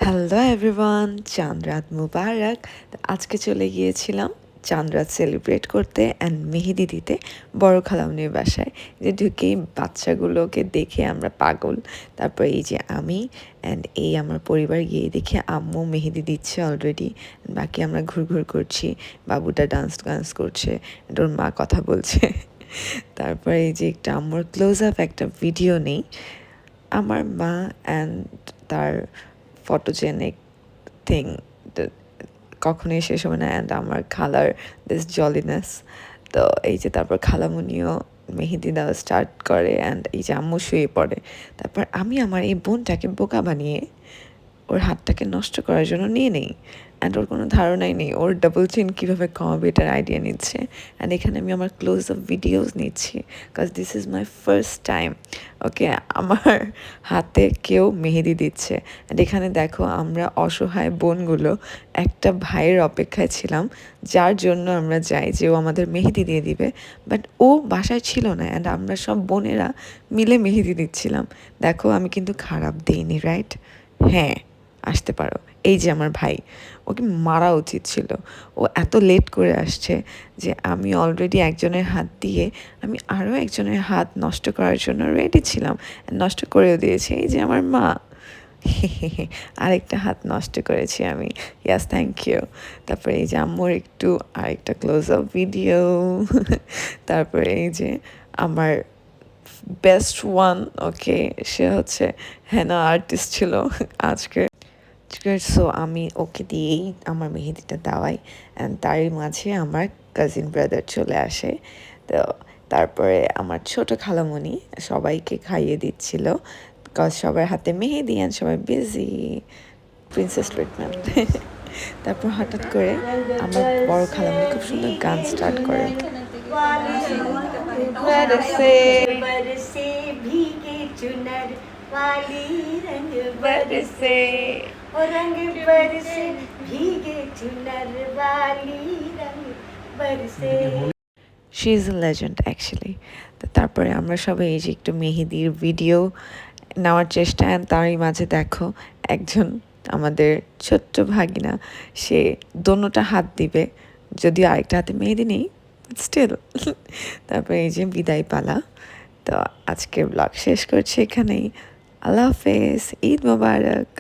Hello everyone, চাঁদ রাত মুবারক। আজকে চলে গিয়েছিলাম চাঁদ রাত সেলিব্রেট করতে অ্যান্ড মেহেদি দিতে বড় খালামনির বাসায়। যে ঢুকেই বাচ্চাগুলোকে দেখে আমরা পাগল। তারপর এই যে আমি অ্যান্ড এই আমার পরিবার গিয়ে দেখে আম্মু মেহেদি দিচ্ছে অলরেডি। বাকি আমরা ঘুরঘুর করছি, বাবুটা ডান্স করছে, ওর মা কথা বলছে। তারপর এই যে একটা আম্মুর ক্লোজ আপ একটা ভিডিও নেই। আমার মা অ্যান্ড তার ফটোজেনিক থিং কখনোই শেষ হবে না। অ্যান্ড আমার খালার দিস জলিনেস। তো এই যে তারপর খালামুনিও মেহেদি দেওয়া স্টার্ট করে অ্যান্ড এই যে আম্মু শুয়ে পড়ে। তারপর আমি আমার এই বোনটাকে বোকা বানিয়ে ওর হাতটাকে নষ্ট করার জন্য নিয়ে নেই। অ্যান্ড ওর কোনো ধারণাই নেই ওর ডাবল চিন কীভাবে কমাবে এটার আইডিয়া নিচ্ছে। অ্যান্ড এখানে আমি আমার ক্লোজ আপ ভিডিওস নিচ্ছি because this is my first time. Okay, আমার হাতে কেউ মেহেদি দিচ্ছে। অ্যান্ড এখানে দেখো আমরা অসহায় বোনগুলো একটা ভাইয়ের অপেক্ষায় ছিলাম, যার জন্য আমরা যাই যে ও আমাদের মেহেদি দিয়ে দিবে। বাট ও বাসায় ছিল না অ্যান্ড আমরা সব বোনেরা মিলে মেহেদি দিচ্ছিলাম। দেখো আমি কিন্তু খারাপ দিইনি, রাইট? হ্যাঁ, আসতে পারো। এই যে আমার ভাই, ওকে মারা উচিত ছিল। ও এত লেট করে আসছে যে আমি অলরেডি একজনের হাত দিয়ে আমি আরও একজনের হাত নষ্ট করার জন্য রেডি ছিলাম, নষ্ট করেও দিয়েছি। এই যে আমার মা, আরেকটা হাত নষ্ট করেছি আমি। ইয়াস, থ্যাংক ইউ। তারপরে এই যে আম্মুর একটু আরেকটা ক্লোজ আপ ভিডিও। তারপরে এই যে আমার বেস্ট ওয়ান, ওকে, সে হচ্ছে হেনা আর্টিস্ট ছিল আজকে। সো আমি ওকে দিয়েই আমার মেহেদিটা দেওয়াই অ্যান্ড তারই মাঝে আমার কাজিন ব্রাদার চলে আসে। তো তারপরে আমার ছোট খালামণি সবাইকে খাইয়ে দিচ্ছিল বিকজ সবার হাতে মেহেদি অ্যান্ড সবাই বিজি, প্রিন্সেস ট্রিটমেন্ট। তারপর হঠাৎ করে আমার বড় খালামণি খুব সুন্দর গান স্টার্ট করে। वाली रंग बरसे ओ रंग बरसे भीगे चुनर वाली रंग बरसे। She is a legend actually. তো তারপরে আমরা সবাই এই যে একটু মেহেদির ভিডিও নেওয়ার চেষ্টা, তারই মাঝে দেখো একজন আমাদের ছোট্ট ভাগিনা, সে দোনোটা হাত দিবে, যদিও আরেকটা হাতে মেহেদি নেই, স্টিল। তারপরে এই যে বিদায় পালা। তো আজকের ব্লগ শেষ করছি এখানেই। আল্লাহ হাফেজ, ঈদ মোবারক।